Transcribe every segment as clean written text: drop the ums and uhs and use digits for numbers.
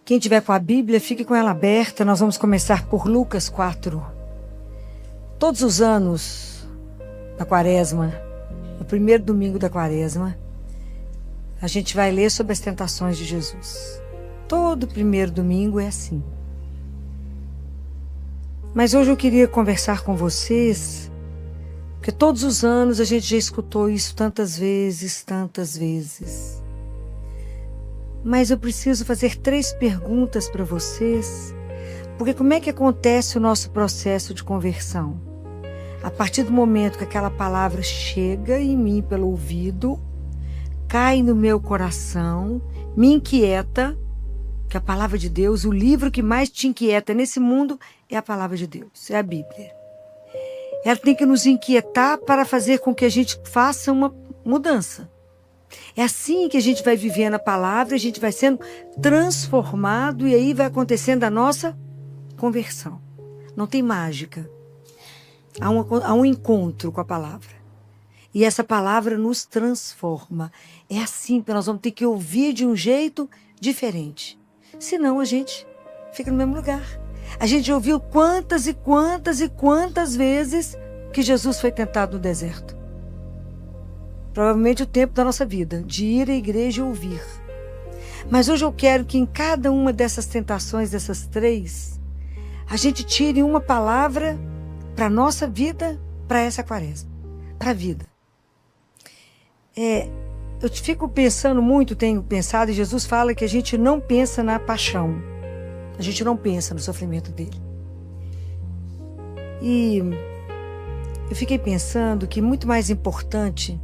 Quem tiver com a Bíblia, fique com ela aberta. Nós vamos começar por Lucas 4. Todos os anos da Quaresma, no primeiro domingo da Quaresma, a gente vai ler sobre as tentações de Jesus. Todo primeiro domingo é assim. Mas hoje eu queria conversar com vocês, porque todos os anos a gente já escutou isso tantas vezes, tantas vezes. Mas eu preciso fazer 3 perguntas para vocês, porque como é que acontece o nosso processo de conversão? A partir do momento que aquela palavra chega em mim pelo ouvido, cai no meu coração, me inquieta, que a palavra de Deus, o livro que mais te inquieta nesse mundo é a palavra de Deus, é a Bíblia. Ela tem que nos inquietar para fazer com que a gente faça uma mudança. É assim que a gente vai vivendo a palavra, a gente vai sendo transformado e aí vai acontecendo a nossa conversão. Não tem mágica. Há um encontro com a palavra. E essa palavra nos transforma. É assim que nós vamos ter que ouvir de um jeito diferente. Senão a gente fica no mesmo lugar. A gente ouviu quantas e quantas e quantas vezes que Jesus foi tentado no deserto. Provavelmente o tempo da nossa vida, de ir à igreja e ouvir. Mas hoje eu quero que em cada uma dessas tentações, dessas 3, a gente tire uma palavra para a nossa vida, para essa Quaresma, para a vida. Eu fico pensando muito, tenho pensado, e Jesus fala que a gente não pensa na paixão. A gente não pensa no sofrimento dele. E eu fiquei pensando que muito mais importante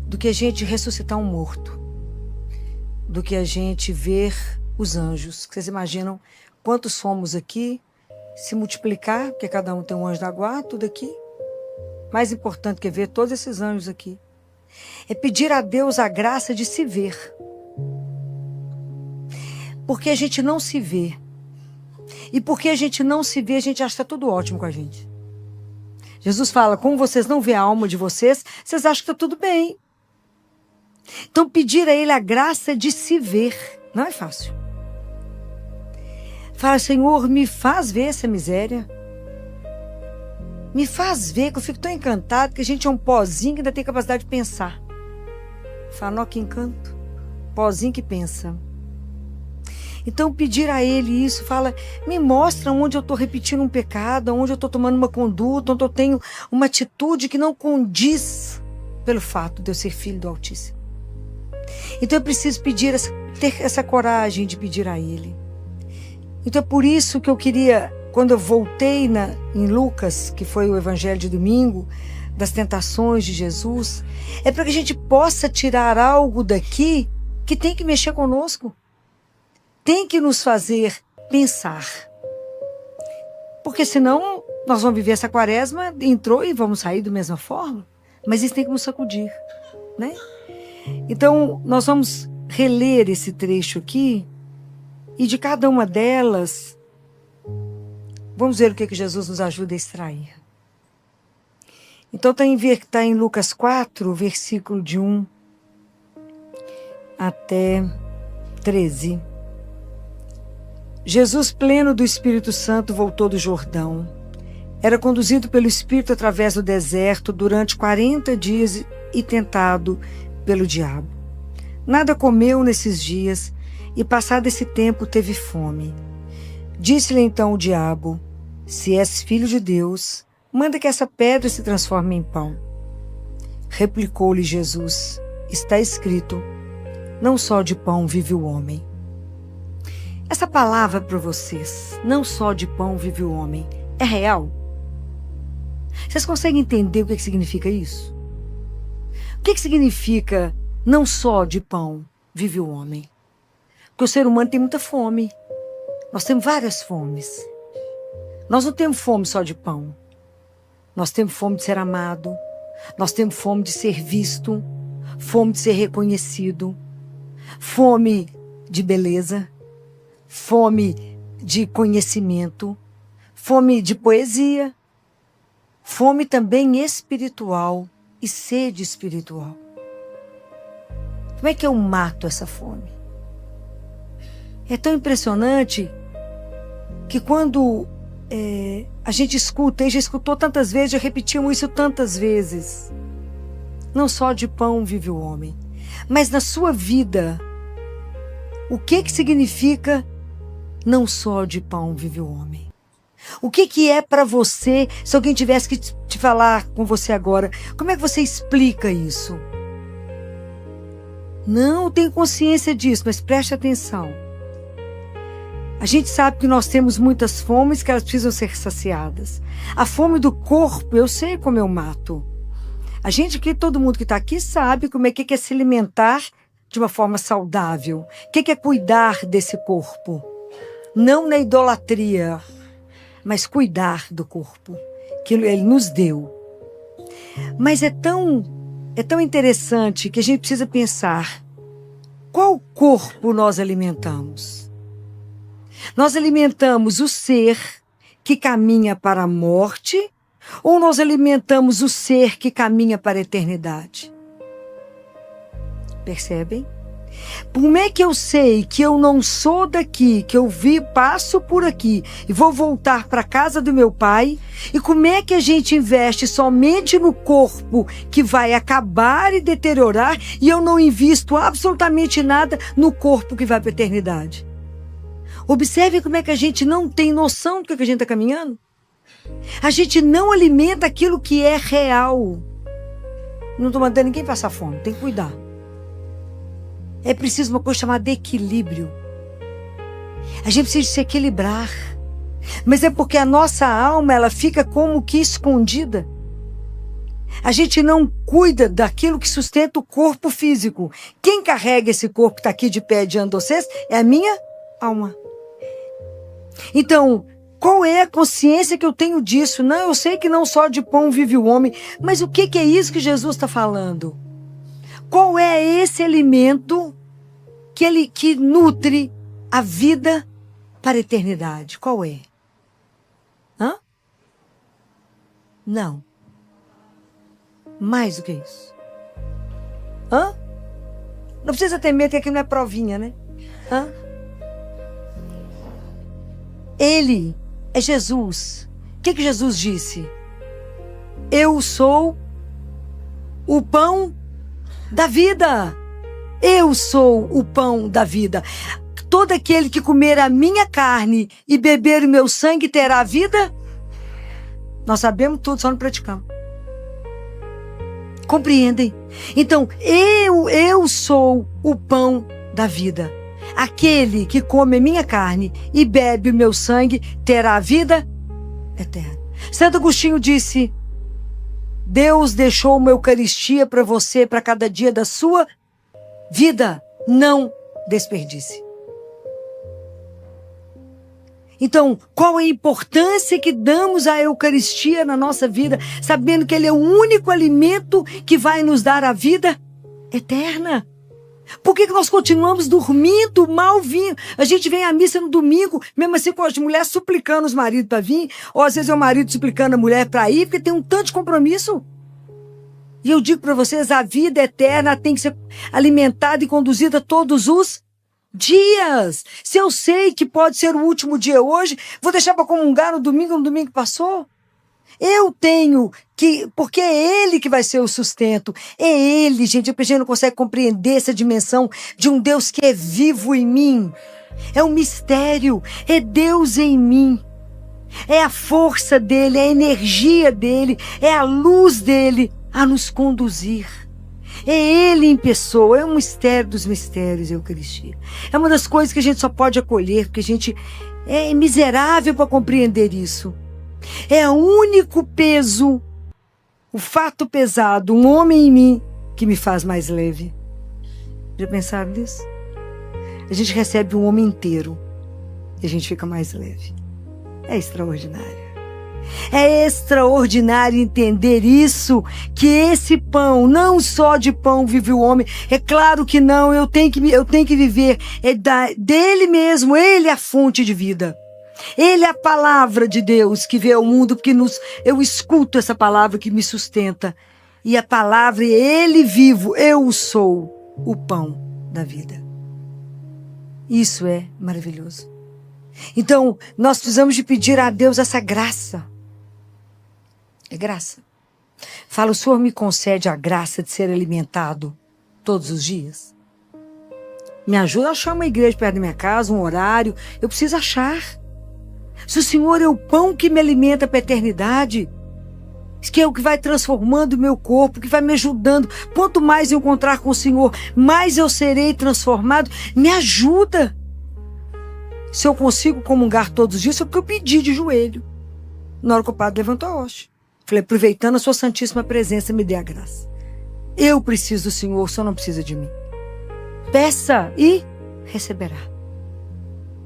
do que a gente ressuscitar um morto, do que a gente ver os anjos. Vocês imaginam quantos somos aqui, se multiplicar, porque cada um tem um anjo da guarda, tudo aqui. Mais importante que ver todos esses anjos aqui é pedir a Deus a graça de se ver. Porque a gente não se vê. E porque a gente não se vê, a gente acha que está tudo ótimo com a gente. Jesus fala, como vocês não vêem a alma de vocês, vocês acham que está tudo bem. Então pedir a Ele a graça de se ver não é fácil. Fala, Senhor, me faz ver essa miséria. Me faz ver, que eu fico tão encantado que a gente é um pozinho que ainda tem capacidade de pensar. Fala, ó, que encanto. Pozinho que pensa. Então pedir a Ele isso, fala, me mostra onde eu estou repetindo um pecado, onde eu estou tomando uma conduta, onde eu tenho uma atitude que não condiz pelo fato de eu ser filho do Altíssimo. Então eu preciso ter essa coragem de pedir a Ele. Então é por isso que eu queria, quando eu voltei em Lucas, que foi o evangelho de domingo, das tentações de Jesus, é para que a gente possa tirar algo daqui que tem que mexer conosco. Tem que nos fazer pensar. Porque senão nós vamos viver essa Quaresma, entrou e vamos sair da mesma forma. Mas isso tem que nos sacudir, né? Então, nós vamos reler esse trecho aqui e de cada uma delas, vamos ver o que Jesus nos ajuda a extrair. Então, está em Lucas 4, versículo de 1 até 13. Jesus, pleno do Espírito Santo, voltou do Jordão. Era conduzido pelo Espírito através do deserto durante 40 dias e tentado pelo diabo. Nada comeu nesses dias e, passado esse tempo, teve fome. Disse-lhe então o diabo, se és filho de Deus, manda que essa pedra se transforme em pão. Replicou-lhe Jesus, está escrito, não só de pão vive o homem. Essa palavra para vocês, não só de pão vive o homem, é real? Vocês conseguem entender o que significa isso? O que significa não só de pão vive o homem? Porque o ser humano tem muita fome. Nós temos várias fomes. Nós não temos fome só de pão. Nós temos fome de ser amado. Nós temos fome de ser visto. Fome de ser reconhecido. Fome de beleza. Fome de conhecimento. Fome de poesia. Fome também espiritual e sede espiritual. Como é que eu mato essa fome? É tão impressionante que quando a gente escuta, e já escutou tantas vezes, já repetimos isso tantas vezes. Não só de pão vive o homem, mas na sua vida, o que significa não só de pão vive o homem? O que é para você, se alguém tivesse que te falar com você agora, como é que você explica isso? Não tenho consciência disso, mas preste atenção. A gente sabe que nós temos muitas fomes que elas precisam ser saciadas. A fome do corpo, eu sei como eu mato. A gente aqui, todo mundo que está aqui sabe como é que é se alimentar de uma forma saudável. O que é cuidar desse corpo? Não na idolatria, mas cuidar do corpo que Ele nos deu. Mas é tão interessante que a gente precisa pensar: qual corpo nós alimentamos? Nós alimentamos o ser que caminha para a morte ou nós alimentamos o ser que caminha para a eternidade? Percebem? Como é que eu sei que eu não sou daqui, que eu passo por aqui e vou voltar para a casa do meu pai? E como é que a gente investe somente no corpo que vai acabar e deteriorar e eu não invisto absolutamente nada no corpo que vai para a eternidade? Observe como é que a gente não tem noção do que a gente está caminhando. A gente não alimenta aquilo que é real. Não estou mandando ninguém passar fome, tem que cuidar. É preciso uma coisa chamada equilíbrio. A gente precisa se equilibrar. Mas é porque a nossa alma, ela fica como que escondida. A gente não cuida daquilo que sustenta o corpo físico. Quem carrega esse corpo que está aqui de pé diante de vocês é a minha alma. Então, qual é a consciência que eu tenho disso? Não, eu sei que não só de pão vive o homem, mas o que é isso que Jesus está falando? Qual é esse alimento que nutre a vida para a eternidade? Qual é? Não. Mais do que isso. Não precisa ter medo, que aqui não é provinha, né? Ele é Jesus. O que Jesus disse? Eu sou o pão da vida. Eu sou o pão da vida. Todo aquele que comer a minha carne e beber o meu sangue terá vida. Nós sabemos tudo, só não praticamos. Compreendem? Então, eu sou o pão da vida. Aquele que come a minha carne e bebe o meu sangue terá a vida eterna. Santo Agostinho disse: Deus deixou uma Eucaristia para você, para cada dia da sua vida. Não desperdice. Então, qual a importância que damos à Eucaristia na nossa vida, sabendo que Ele é o único alimento que vai nos dar a vida eterna? Por que nós continuamos dormindo, mal vindo? A gente vem à missa no domingo, mesmo assim com as mulheres suplicando os maridos para vir, ou às vezes é o marido suplicando a mulher para ir, porque tem um tanto de compromisso. E eu digo para vocês, a vida eterna tem que ser alimentada e conduzida todos os dias. Se eu sei que pode ser o último dia hoje, vou deixar para comungar no domingo que passou? Eu tenho que, porque é Ele que vai ser o sustento. É Ele, gente. A gente não consegue compreender essa dimensão de um Deus que é vivo em mim. É um mistério. É Deus em mim. É a força dEle, é a energia dEle, é a luz dEle a nos conduzir. É Ele em pessoa. É um mistério dos mistérios, a Eucaristia. É uma das coisas que a gente só pode acolher, porque a gente é miserável para compreender isso. É o único peso, o fato pesado, um homem em mim, que me faz mais leve. Já pensaram nisso? A gente recebe um homem inteiro e a gente fica mais leve. É extraordinário. É extraordinário entender isso, que esse pão, não só de pão vive o homem. É claro que não, eu tenho que viver dele mesmo. Ele é a fonte de vida. Ele é a palavra de Deus que vê o mundo, porque eu escuto essa palavra que me sustenta. E a palavra é Ele vivo, eu sou o pão da vida. Isso é maravilhoso. Então, nós precisamos de pedir a Deus essa graça. É graça. Fala, o Senhor me concede a graça de ser alimentado todos os dias. Me ajuda a achar uma igreja perto da minha casa, um horário. Eu preciso achar. Se o Senhor é o pão que me alimenta para a eternidade, que é o que vai transformando o meu corpo, que vai me ajudando. Quanto mais eu encontrar com o Senhor, mais eu serei transformado. Me ajuda. Se eu consigo comungar todos os dias, é porque eu pedi de joelho. Na hora que o padre levantou a hóstia. Falei, aproveitando a sua santíssima presença, me dê a graça. Eu preciso do Senhor, o Senhor não precisa de mim. Peça e receberá.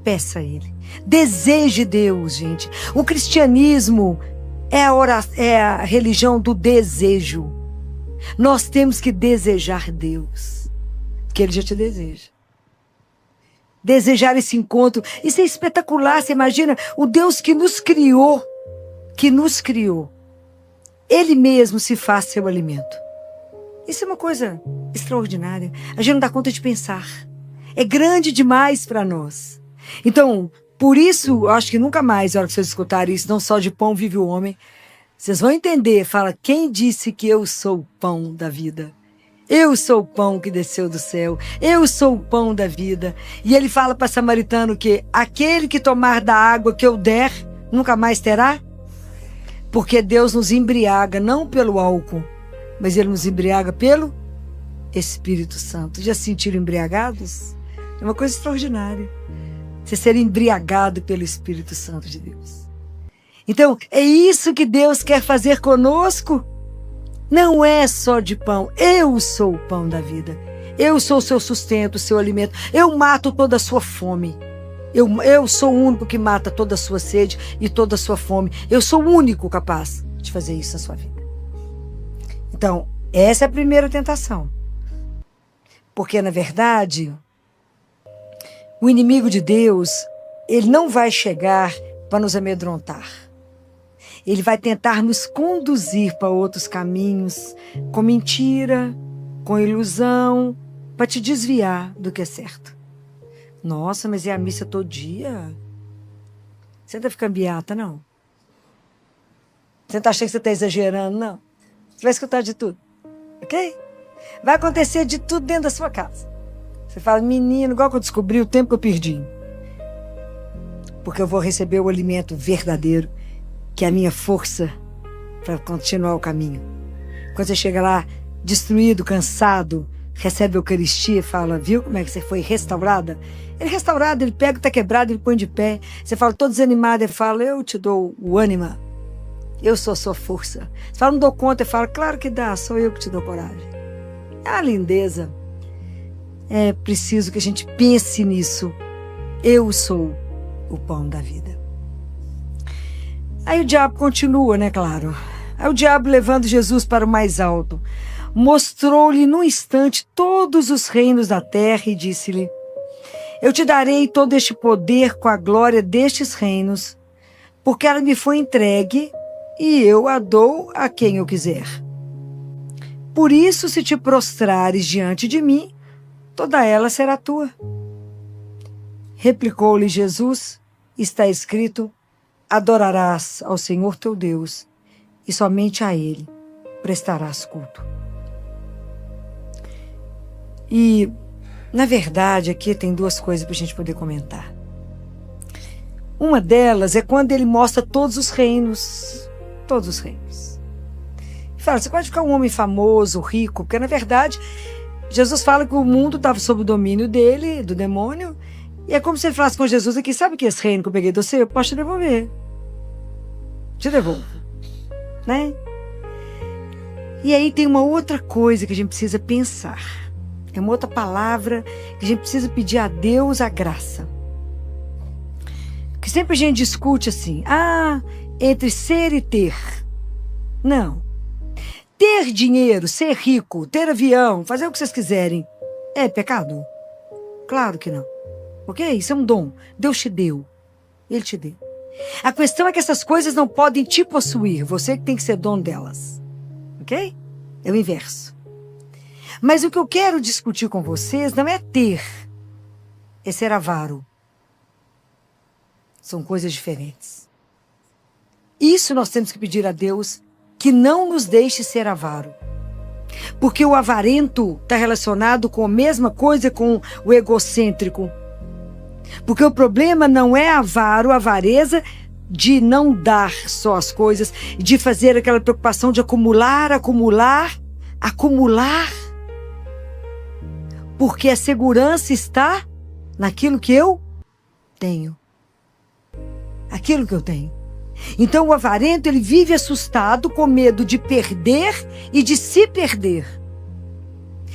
Peça a Ele. Deseje Deus, gente. O cristianismo é a religião do desejo. Nós temos que desejar Deus, porque Ele já te deseja. Desejar esse encontro. Isso é espetacular. Você imagina o Deus que nos criou, Ele mesmo se faz seu alimento. Isso é uma coisa extraordinária. A gente não dá conta de pensar. É grande demais para nós. Então, por isso, eu acho que nunca mais, na hora que vocês escutarem isso, não só de pão vive o homem, vocês vão entender. Fala, quem disse que eu sou o pão da vida? Eu sou o pão que desceu do céu. Eu sou o pão da vida. E ele fala para Samaritano que aquele que tomar da água que eu der, nunca mais terá. Porque Deus nos embriaga, não pelo álcool, mas Ele nos embriaga pelo Espírito Santo. Já se sentiram embriagados? É uma coisa extraordinária. Você ser embriagado pelo Espírito Santo de Deus. Então, é isso que Deus quer fazer conosco. Não é só de pão. Eu sou o pão da vida. Eu sou o seu sustento, o seu alimento. Eu mato toda a sua fome. Eu sou o único que mata toda a sua sede e toda a sua fome. Eu sou o único capaz de fazer isso na sua vida. Então, essa é a primeira tentação. Porque, na verdade, o inimigo de Deus, ele não vai chegar para nos amedrontar. Ele vai tentar nos conduzir para outros caminhos, com mentira, com ilusão, para te desviar do que é certo. Nossa, mas é a missa todo dia? Você não está ficando beata, não? Você não está achando que você está exagerando, não? Você vai escutar de tudo, ok? Vai acontecer de tudo dentro da sua casa. Você fala, menino, igual que eu descobri o tempo que eu perdi. Porque eu vou receber o alimento verdadeiro, que é a minha força para continuar o caminho. Quando você chega lá, destruído, cansado, recebe a Eucaristia e fala, viu como é que você foi restaurada? Ele é restaurado, ele pega o que está quebrado, ele põe de pé. Você fala, todo desanimado, ele fala, eu te dou o ânima. Eu sou a sua força. Você fala, não dou conta, ele fala, claro que dá, sou eu que te dou coragem. É uma lindeza. É preciso que a gente pense nisso. Eu sou o pão da vida. Aí o diabo continua, né, claro. Aí o diabo, levando Jesus para o mais alto, mostrou-lhe num instante todos os reinos da terra e disse-lhe, eu te darei todo este poder com a glória destes reinos, porque ela me foi entregue e eu a dou a quem eu quiser. Por isso, se te prostrares diante de mim, toda ela será tua. Replicou-lhe Jesus, está escrito, adorarás ao Senhor teu Deus e somente a Ele prestarás culto. E, na verdade, aqui tem duas coisas para a gente poder comentar. Uma delas é quando ele mostra todos os reinos. Todos os reinos. Fala, você pode ficar um homem famoso, rico, porque, na verdade, Jesus fala que o mundo estava sob o domínio dele, do demônio, e é como se ele falasse com Jesus aqui, sabe que esse reino que eu peguei de você, eu posso te devolver. Te devolvo. Né? E aí tem uma outra coisa que a gente precisa pensar. É uma outra palavra que a gente precisa pedir a Deus a graça. Porque sempre a gente discute assim, entre ser e ter. Não. Ter dinheiro, ser rico, ter avião, fazer o que vocês quiserem, é pecado? Claro que não. Ok? Isso é um dom. Deus te deu. Ele te deu. A questão é que essas coisas não podem te possuir. Você que tem que ser dono delas. Ok? É o inverso. Mas o que eu quero discutir com vocês não é ter. é ser avaro. São coisas diferentes. Isso nós temos que pedir a Deus, que não nos deixe ser avaro. Porque o avarento está relacionado com a mesma coisa com o egocêntrico. Porque o problema não é avaro, avareza de não dar só as coisas, de fazer aquela preocupação de acumular. Porque a segurança está naquilo que eu tenho. Aquilo que eu tenho. Então o avarento, ele vive assustado, com medo de perder e de se perder.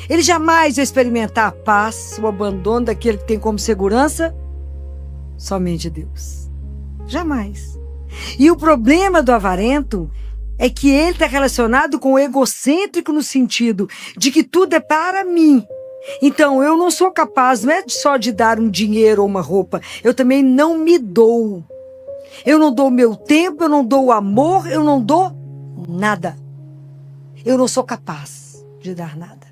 Ele jamais vai experimentar a paz, o abandono daquele que tem como segurança somente Deus. Jamais. E o problema do avarento é que ele está relacionado com o egocêntrico no sentido de que tudo é para mim. Então eu não sou capaz, não é só de dar um dinheiro ou uma roupa, eu também não me dou. Eu não dou meu tempo, eu não dou o amor, eu não dou nada. Eu não sou capaz de dar nada.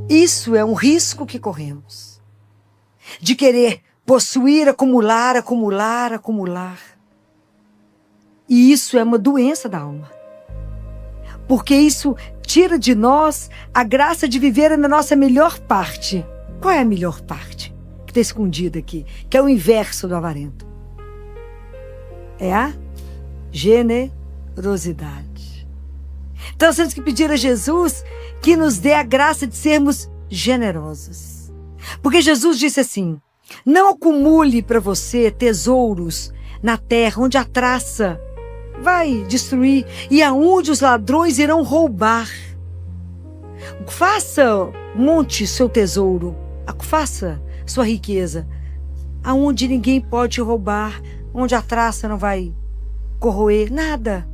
Isso é um risco que corremos. De querer possuir, acumular. E isso é uma doença da alma. Porque isso tira de nós a graça de viver na nossa melhor parte. Qual é a melhor parte? Que está escondida aqui. Que é o inverso do avarento. É a generosidade. Então, nós temos que pedir a Jesus que nos dê a graça de sermos generosos. Porque Jesus disse assim: não acumule para você tesouros na terra, onde a traça vai destruir e aonde os ladrões irão roubar. Monte seu tesouro, faça sua riqueza, aonde ninguém pode roubar, onde a traça não vai corroer, nada.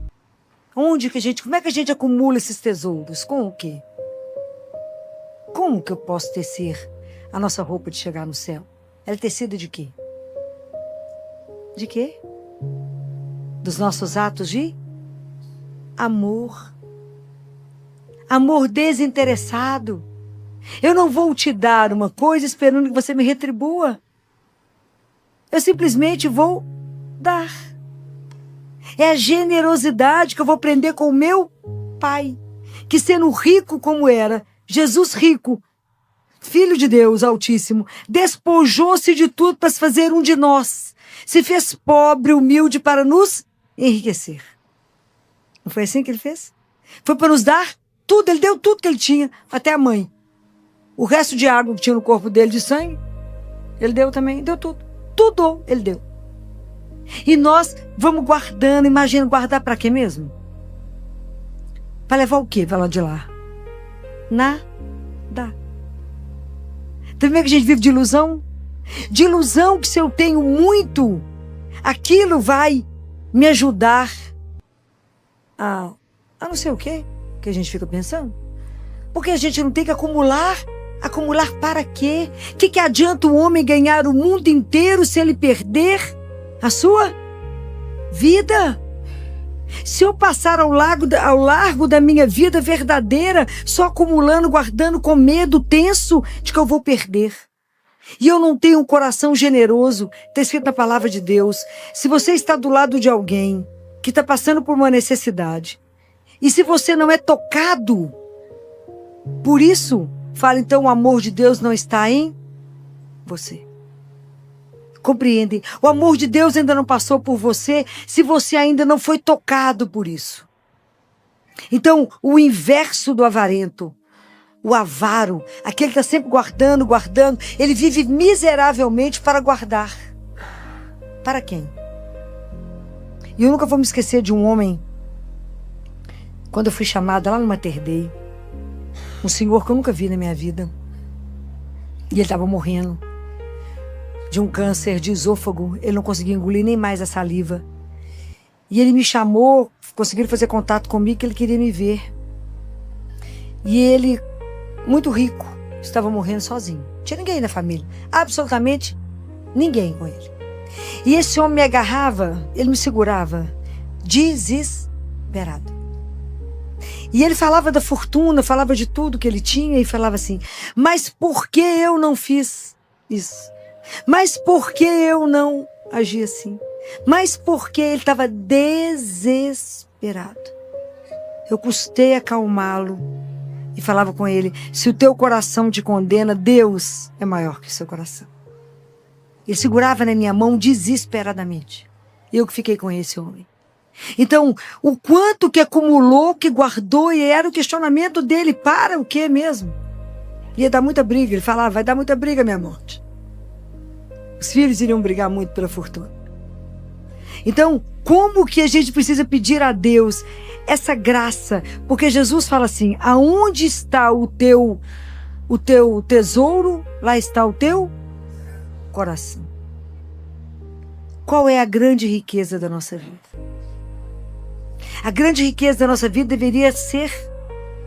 Como é que a gente acumula esses tesouros? Com o quê? Como que eu posso tecer a nossa roupa de chegar no céu? Ela é tecida de quê? De quê? Dos nossos atos de amor. Amor desinteressado. Eu não vou te dar uma coisa esperando que você me retribua. Eu simplesmente vou dar. É a generosidade que eu vou aprender com o meu Pai, que sendo rico como era, Jesus rico, Filho de Deus Altíssimo, despojou-se de tudo para se fazer um de nós, se fez pobre, humilde para nos enriquecer. Não foi assim que ele fez? Foi para nos dar tudo, ele deu tudo que ele tinha, até a mãe. O resto de água que tinha no corpo dele de sangue, ele deu também, deu tudo. Tudo ele deu. E nós vamos guardando, imagina, guardar para quê mesmo? Para levar o quê? Vai lá de lá. Nada. Também que a gente vive de ilusão? De ilusão que se eu tenho muito, aquilo vai me ajudar a não sei o quê que a gente fica pensando. Porque a gente não tem que acumular. Acumular para quê? O que adianta o homem ganhar o mundo inteiro se ele perder a sua vida? Se eu passar ao largo da minha vida verdadeira, só acumulando, guardando com medo tenso de que eu vou perder. E eu não tenho um coração generoso, está escrito na palavra de Deus. Se você está do lado de alguém que está passando por uma necessidade, e se você não é tocado por isso, fala, então o amor de Deus não está em você. Compreendem? O amor de Deus ainda não passou por você se você ainda não foi tocado por isso. Então, o inverso do avarento, o avaro, aquele que está sempre guardando, ele vive miseravelmente para guardar. Para quem? E eu nunca vou me esquecer de um homem, quando eu fui chamada lá no Mater Dei, um senhor que eu nunca vi na minha vida. E ele estava morrendo de um câncer de esôfago. Ele não conseguia engolir nem mais a saliva. E ele me chamou, conseguiram fazer contato comigo, que ele queria me ver. E ele, muito rico, estava morrendo sozinho. Não tinha ninguém na família. Absolutamente ninguém com ele. E esse homem me agarrava, ele me segurava, desesperado. E ele falava da fortuna, falava de tudo que ele tinha e falava assim, mas por que eu não fiz Isso. Mas por que eu não agi assim? Mas por que ele estava desesperado? Eu custei acalmá-lo e falava com ele: se o teu coração te condena, Deus é maior que o seu coração. Ele segurava na minha mão desesperadamente. Eu que fiquei com esse homem. Então, o quanto que acumulou, que guardou, e era o questionamento dele: para o quê mesmo? Ia dar muita briga. Ele falava: vai dar muita briga, minha morte. Os filhos iriam brigar muito pela fortuna. Então, como que a gente precisa pedir a Deus essa graça? Porque Jesus fala assim: aonde está o teu tesouro, lá está o teu coração. Qual é a grande riqueza da nossa vida? A grande riqueza da nossa vida deveria ser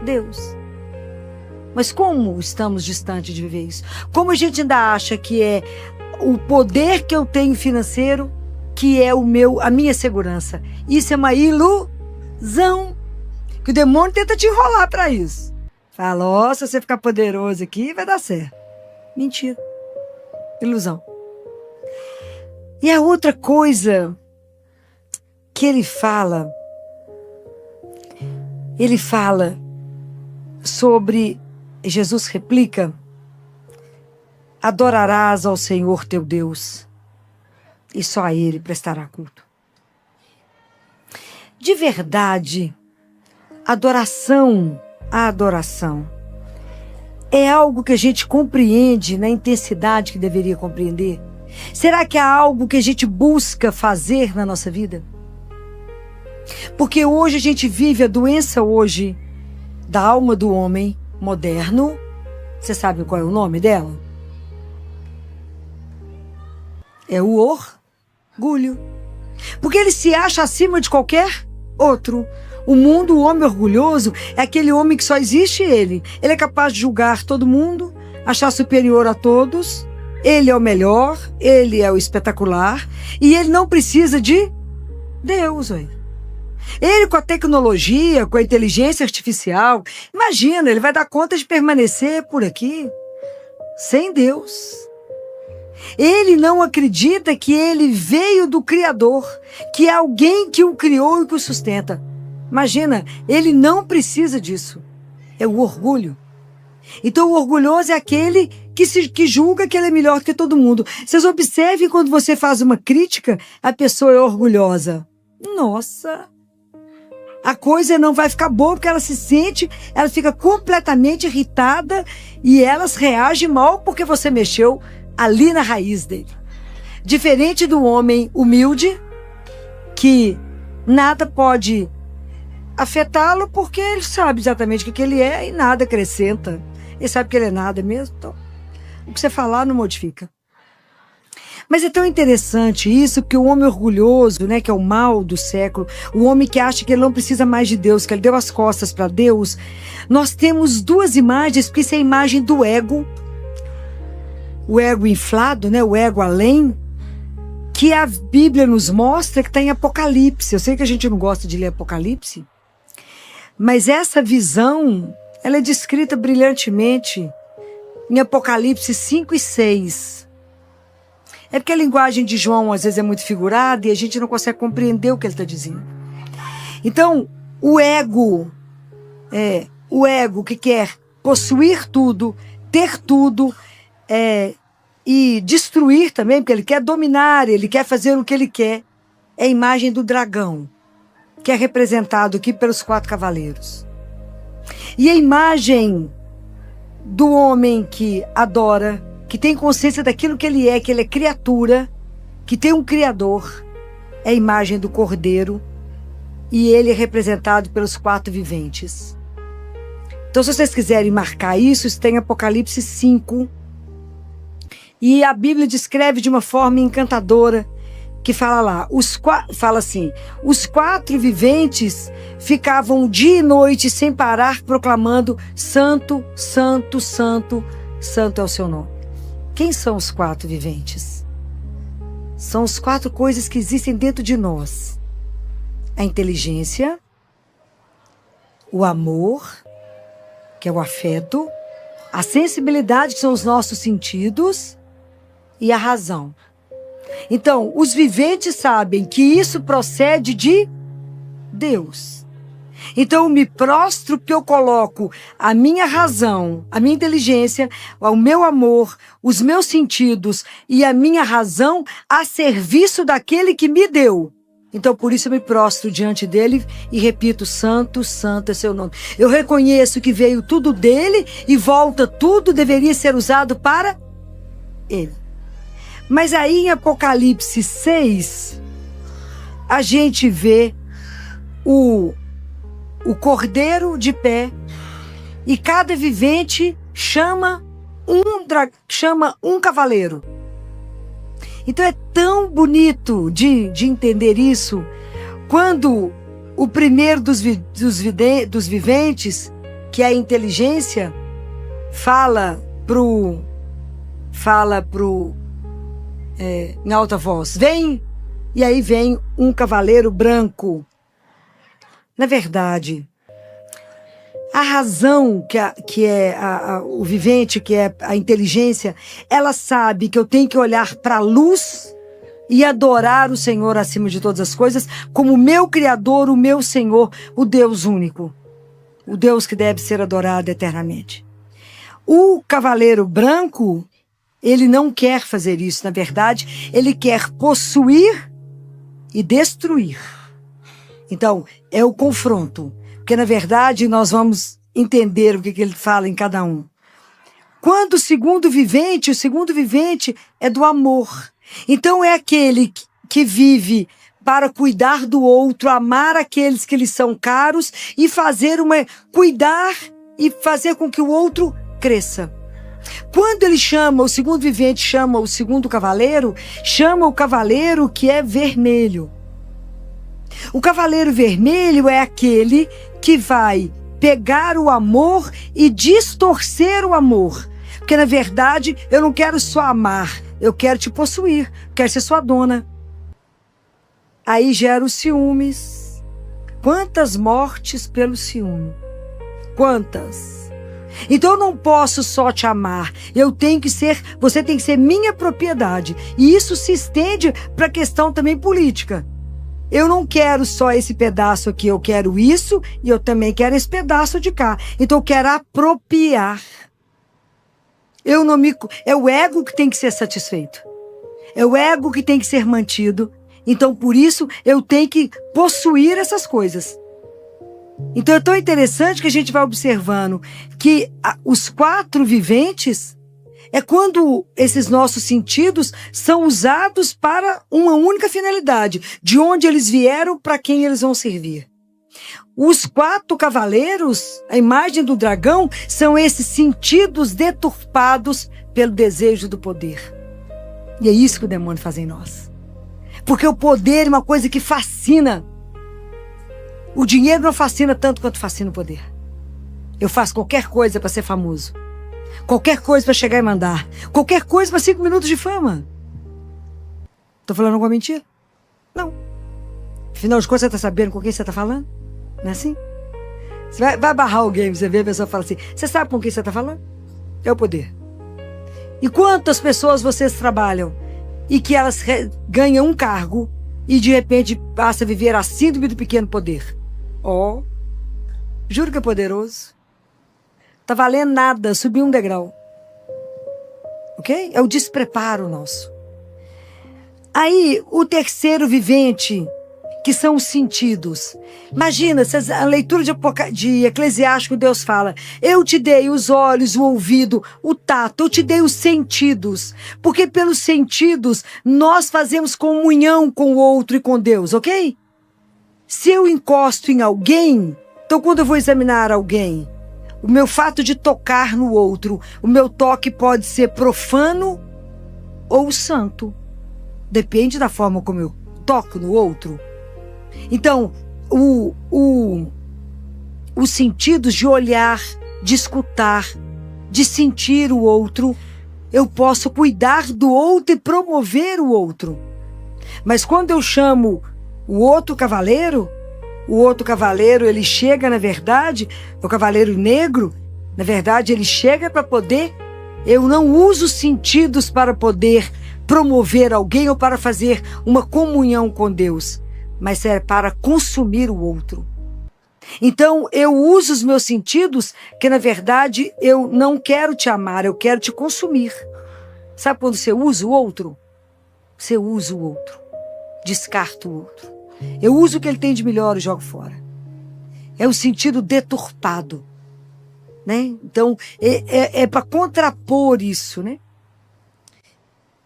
Deus. Mas como estamos distantes de viver isso? Como a gente ainda acha que é o poder que eu tenho financeiro que é a minha segurança? Isso é uma ilusão. Que o demônio tenta te enrolar para isso. Fala: ó, se você ficar poderoso aqui, vai dar certo. Mentira. Ilusão. E a outra coisa que ele fala sobre, Jesus replica: adorarás ao Senhor teu Deus e só a Ele prestará culto. De verdade, a adoração é algo que a gente compreende na intensidade que deveria compreender? Será que é algo que a gente busca fazer na nossa vida? Porque hoje a gente vive a doença da alma do homem moderno. Você sabe qual é o nome dela? É o orgulho. Porque ele se acha acima de qualquer outro. O homem orgulhoso, é aquele homem que só existe ele. Ele é capaz de julgar todo mundo, achar superior a todos. Ele é o melhor, ele é o espetacular. E ele não precisa de Deus. Ele, com a tecnologia, com a inteligência artificial, imagina, ele vai dar conta de permanecer por aqui sem Deus. Ele não acredita que ele veio do Criador, que é alguém que o criou e que o sustenta. Imagina, ele não precisa disso. É o orgulho. Então o orgulhoso é aquele que julga que ele é melhor que todo mundo. Vocês observem, quando você faz uma crítica, a pessoa é orgulhosa. Nossa! A coisa não vai ficar boa, porque ela fica completamente irritada e elas reagem mal porque você mexeu ali na raiz dele. Diferente do homem humilde, que nada pode afetá-lo porque ele sabe exatamente o que ele é e nada acrescenta. Ele sabe que ele é nada mesmo, então o que você falar não modifica. Mas é tão interessante isso, que o homem orgulhoso, né, que é o mal do século, o homem que acha que ele não precisa mais de Deus, que ele deu as costas para Deus, nós temos duas imagens, porque isso é a imagem do ego, o ego inflado, né, o ego além, que a Bíblia nos mostra que está em Apocalipse. Eu sei que a gente não gosta de ler Apocalipse, mas essa visão, ela é descrita brilhantemente em Apocalipse 5 e 6. É porque a linguagem de João às vezes é muito figurada e a gente não consegue compreender o que ele está dizendo. Então, o ego que quer possuir tudo, ter tudo, e destruir também, porque ele quer dominar, ele quer fazer o que ele quer, é a imagem do dragão, que é representado aqui pelos 4 cavaleiros. E a imagem do homem que adora, que tem consciência daquilo que ele é criatura, que tem um criador, é a imagem do cordeiro, e ele é representado pelos 4 viventes. Então, se vocês quiserem marcar isso tem Apocalipse 5, e a Bíblia descreve de uma forma encantadora, que fala lá, fala assim: os 4 viventes ficavam dia e noite sem parar proclamando: Santo, Santo, Santo, Santo é o seu nome. Quem são os 4 viventes? São as 4 coisas que existem dentro de nós: a inteligência, o amor, que é o afeto, a sensibilidade, que são os nossos sentidos, e a razão. Então, os viventes sabem que isso procede de Deus. Então, eu me prostro porque eu coloco a minha razão, a minha inteligência, o meu amor, os meus sentidos e a minha razão a serviço daquele que me deu. Então, por isso eu me prostro diante dele e repito, santo, santo é seu nome. Eu reconheço que veio tudo dele e volta tudo, deveria ser usado para ele. Mas aí em Apocalipse 6, a gente vê o cordeiro de pé e cada vivente chama um cavaleiro. Então é tão bonito de entender isso, quando o primeiro dos viventes, que é a inteligência, fala em alta voz, vem, e aí vem um cavaleiro branco. Na verdade, a razão que é o vivente, que é a inteligência, ela sabe que eu tenho que olhar para a luz e adorar o Senhor acima de todas as coisas, como o meu Criador, o meu Senhor, o Deus único, o Deus que deve ser adorado eternamente. O cavaleiro branco, ele não quer fazer isso, na verdade, ele quer possuir e destruir. Então, é o confronto. Porque, na verdade, nós vamos entender o que ele fala em cada um. Quando o segundo vivente é do amor. Então, é aquele que vive para cuidar do outro, amar aqueles que lhe são caros e cuidar e fazer com que o outro cresça. Quando ele chama, o segundo vivente chama o segundo cavaleiro, chama o cavaleiro que é vermelho. O cavaleiro vermelho é aquele que vai pegar o amor e distorcer o amor. Porque, na verdade, eu não quero só amar, eu quero te possuir, quero ser sua dona. Aí gera os ciúmes. Quantas mortes pelo ciúme? Quantas? Então eu não posso só te amar, você tem que ser minha propriedade. E isso se estende para a questão também política. Eu não quero só esse pedaço aqui, eu quero isso e eu também quero esse pedaço de cá. Então eu quero apropriar. É o ego que tem que ser satisfeito. É o ego que tem que ser mantido. Então por isso eu tenho que possuir essas coisas. Então é tão interessante que a gente vai observando que os 4 viventes é quando esses nossos sentidos são usados para uma única finalidade, de onde eles vieram, para quem eles vão servir. Os 4 cavaleiros, a imagem do dragão, são esses sentidos deturpados pelo desejo do poder. E é isso que o demônio faz em nós. Porque o poder é uma coisa que fascina. O dinheiro não fascina tanto quanto fascina o poder. Eu faço qualquer coisa para ser famoso. Qualquer coisa para chegar e mandar. Qualquer coisa para 5 minutos de fama. Tô falando alguma mentira? Não. Afinal de contas, você tá sabendo com quem você tá falando? Não é assim? Você vai barrar alguém, você vê a pessoa fala assim, você sabe com quem você tá falando? É o poder. E quantas pessoas vocês trabalham e que elas ganham um cargo e de repente passa a viver a síndrome do pequeno poder? Juro que é poderoso. Tá valendo nada, subir um degrau. Ok? É o despreparo nosso. Aí, o terceiro vivente, que são os sentidos. Imagina, a leitura de Eclesiástico, Deus fala, eu te dei os olhos, o ouvido, o tato, eu te dei os sentidos. Porque pelos sentidos, nós fazemos comunhão com o outro e com Deus, ok? Se eu encosto em alguém, então quando eu vou examinar alguém, o meu fato de tocar no outro, o meu toque pode ser profano ou santo. Depende da forma como eu toco no outro. Então, os sentidos de olhar, de escutar, de sentir o outro, eu posso cuidar do outro e promover o outro. Mas quando eu chamo o outro cavaleiro, ele chega, na verdade, o cavaleiro negro, na verdade, ele chega para poder, eu não uso os sentidos para poder promover alguém ou para fazer uma comunhão com Deus, mas é para consumir o outro. Então, eu uso os meus sentidos, que na verdade eu não quero te amar, eu quero te consumir. Sabe quando você usa o outro? Você usa o outro, descarta o outro. Eu uso o que ele tem de melhor e jogo fora. É o sentido deturpado, né? Então, é para contrapor isso, né?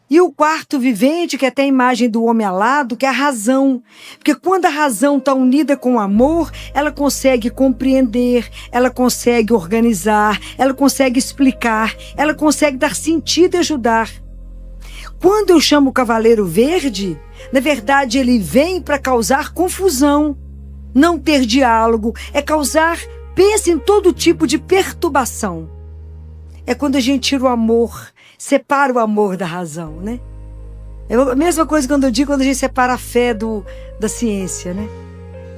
E o quarto vivente, que é até a imagem do homem alado, que é a razão. Porque quando a razão está unida com o amor, ela consegue compreender, ela consegue organizar, ela consegue explicar, ela consegue dar sentido e ajudar. Quando eu chamo o Cavaleiro Verde, na verdade ele vem para causar confusão, não ter diálogo, é causar, pensa em todo tipo de perturbação. É quando a gente tira o amor, separa o amor da razão, né? É a mesma coisa quando eu digo quando a gente separa a fé da ciência, né?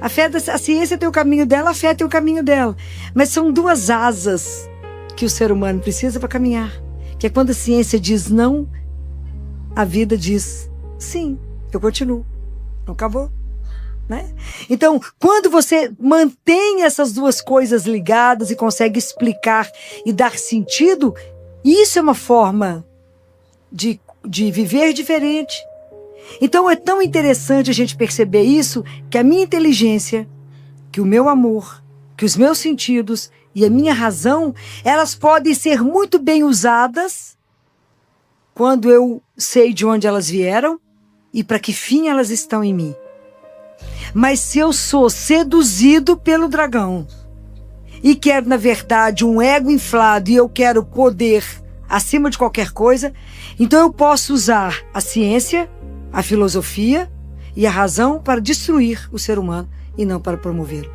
A ciência tem o caminho dela, a fé tem o caminho dela. Mas são duas asas que o ser humano precisa para caminhar. Que é quando a ciência diz não, a vida diz sim, eu continuo. Não acabou, né? Então, quando você mantém essas duas coisas ligadas e consegue explicar e dar sentido, isso é uma forma de viver diferente. Então é tão interessante a gente perceber isso, que a minha inteligência, que o meu amor, que os meus sentidos e a minha razão, elas podem ser muito bem usadas quando eu sei de onde elas vieram e para que fim elas estão em mim. Mas se eu sou seduzido pelo dragão e quero, na verdade, um ego inflado e eu quero poder acima de qualquer coisa, então eu posso usar a ciência, a filosofia e a razão para destruir o ser humano e não para promovê-lo.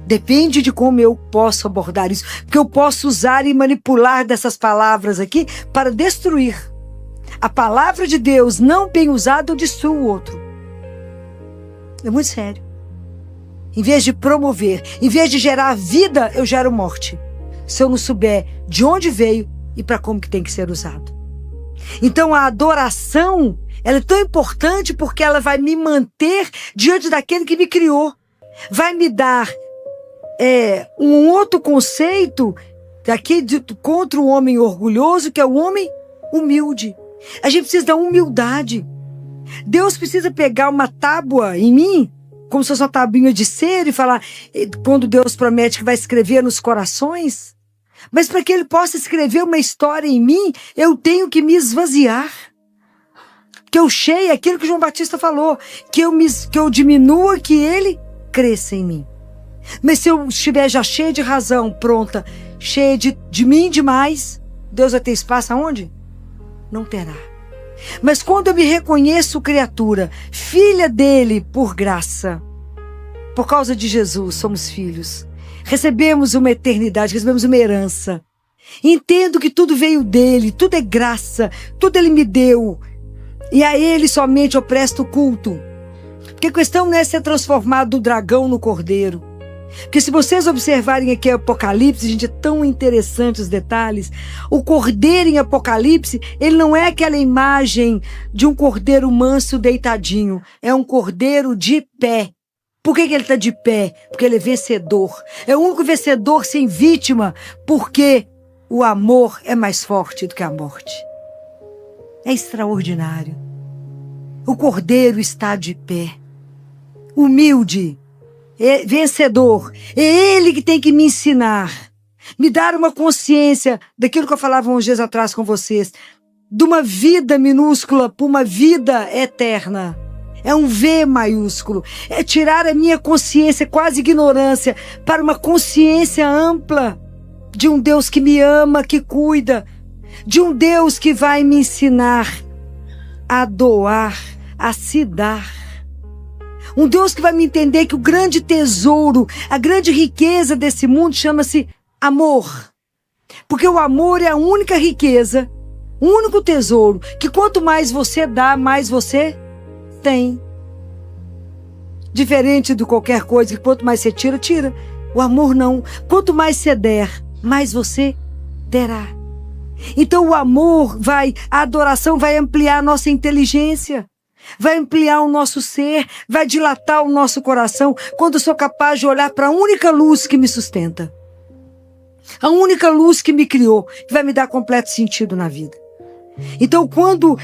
Depende de como eu posso abordar isso, porque eu posso usar e manipular dessas palavras aqui para destruir. A palavra de Deus não bem usada, eu destruo o outro. É muito sério. Em vez de promover, em vez de gerar vida, eu gero morte. Se eu não souber de onde veio e para como que tem que ser usado. Então a adoração, ela é tão importante porque ela vai me manter diante daquele que me criou. Vai me dar um outro conceito aqui contra o homem orgulhoso, que é o homem humilde. A gente precisa da humildade. Deus precisa pegar uma tábua em mim, como se fosse uma tabuinha de cera, e falar, quando Deus promete que vai escrever nos corações, mas para que Ele possa escrever uma história em mim, eu tenho que me esvaziar. Que eu cheie aquilo que João Batista falou, que eu diminua, que Ele cresça em mim. Mas se eu estiver já cheia de razão, pronta, cheia de mim demais, Deus vai ter espaço aonde? Não terá. Mas quando eu me reconheço criatura, filha dele por graça, por causa de Jesus, somos filhos. Recebemos uma eternidade, recebemos uma herança. Entendo que tudo veio dele, tudo é graça, tudo ele me deu. E a ele somente eu presto culto. Porque a questão não é ser transformado do dragão no cordeiro. Porque se vocês observarem aqui Apocalipse, gente, é tão interessante os detalhes. O cordeiro em Apocalipse, ele não é aquela imagem de um cordeiro manso deitadinho. É um cordeiro de pé. Por que ele está de pé? Porque ele é vencedor. É o único vencedor sem vítima, porque o amor é mais forte do que a morte. É extraordinário. O cordeiro está de pé. Humilde. Vencedor. É ele que tem que me ensinar, me dar uma consciência daquilo que eu falava uns dias atrás com vocês, de uma vida minúscula para uma vida eterna. É um V maiúsculo. É tirar a minha consciência, quase ignorância, para uma consciência ampla de um Deus que me ama, que cuida, de um Deus que vai me ensinar a doar, a se dar. Um Deus que vai me entender que o grande tesouro, a grande riqueza desse mundo chama-se amor. Porque o amor é a única riqueza, o único tesouro, que quanto mais você dá, mais você tem. Diferente de qualquer coisa, que quanto mais você tira, tira. O amor não. Quanto mais você der, mais você terá. Então o amor a adoração vai ampliar a nossa inteligência, vai ampliar o nosso ser, vai dilatar o nosso coração, quando eu sou capaz de olhar para a única luz que me sustenta. A única luz que me criou, que vai me dar completo sentido na vida. Então, quando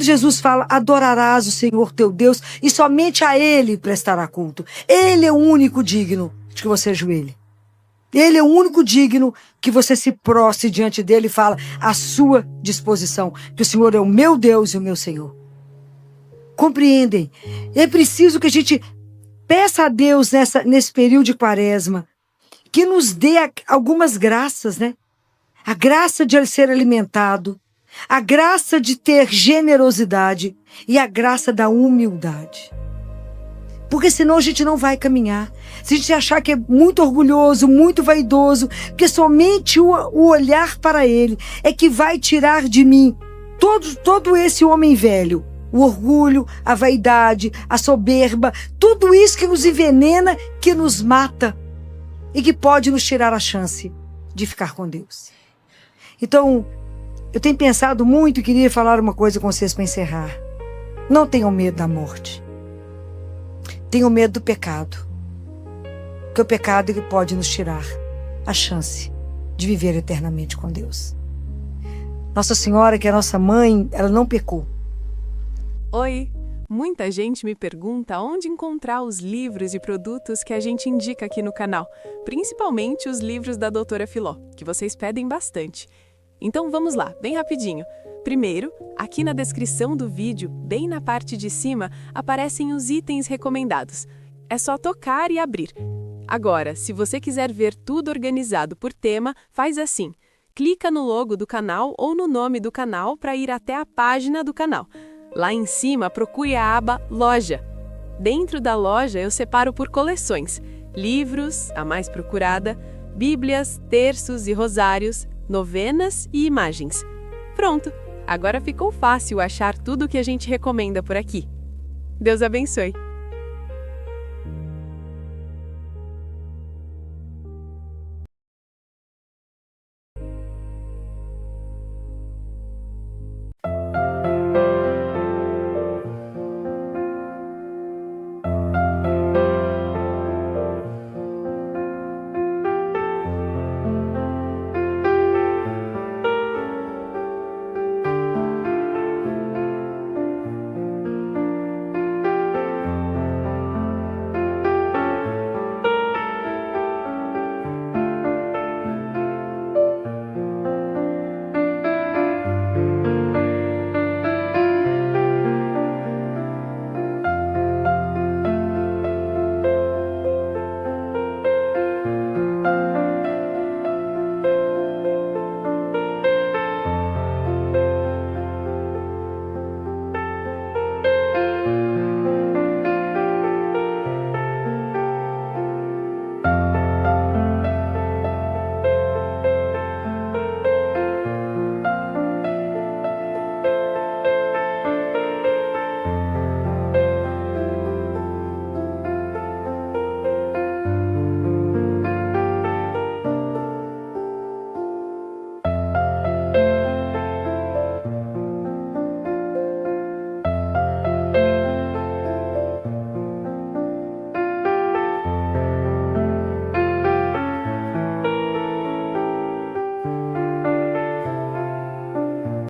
Jesus fala, adorarás o Senhor teu Deus e somente a Ele prestará culto. Ele é o único digno de que você ajoelhe. Ele é o único digno que você se prostre diante dele e fala à sua disposição, que o Senhor é o meu Deus e o meu Senhor. Compreendem? É preciso que a gente peça a Deus nesse período de quaresma, que nos dê algumas graças, né? A graça de ser alimentado, a graça de ter generosidade e a graça da humildade. Porque senão a gente não vai caminhar. Se a gente achar que é muito orgulhoso, muito vaidoso, porque somente o olhar para Ele é que vai tirar de mim todo esse homem velho. O orgulho, a vaidade, a soberba, tudo isso que nos envenena, que nos mata e que pode nos tirar a chance de ficar com Deus. Então, eu tenho pensado muito e queria falar uma coisa com vocês para encerrar. Não tenham medo da morte. Tenham medo do pecado. Porque o pecado ele pode nos tirar a chance de viver eternamente com Deus. Nossa Senhora, que é a nossa mãe, ela não pecou. Oi! Muita gente me pergunta onde encontrar os livros e produtos que a gente indica aqui no canal, principalmente os livros da Doutora Filó, que vocês pedem bastante. Então vamos lá, bem rapidinho. Primeiro, aqui na descrição do vídeo, bem na parte de cima, aparecem os itens recomendados. É só tocar e abrir. Agora, se você quiser ver tudo organizado por tema, faz assim. Clica no logo do canal ou no nome do canal para ir até a página do canal. Lá em cima, procure a aba Loja. Dentro da loja, eu separo por coleções. Livros, a mais procurada, bíblias, terços e rosários, novenas e imagens. Pronto! Agora ficou fácil achar tudo o que a gente recomenda por aqui. Deus abençoe!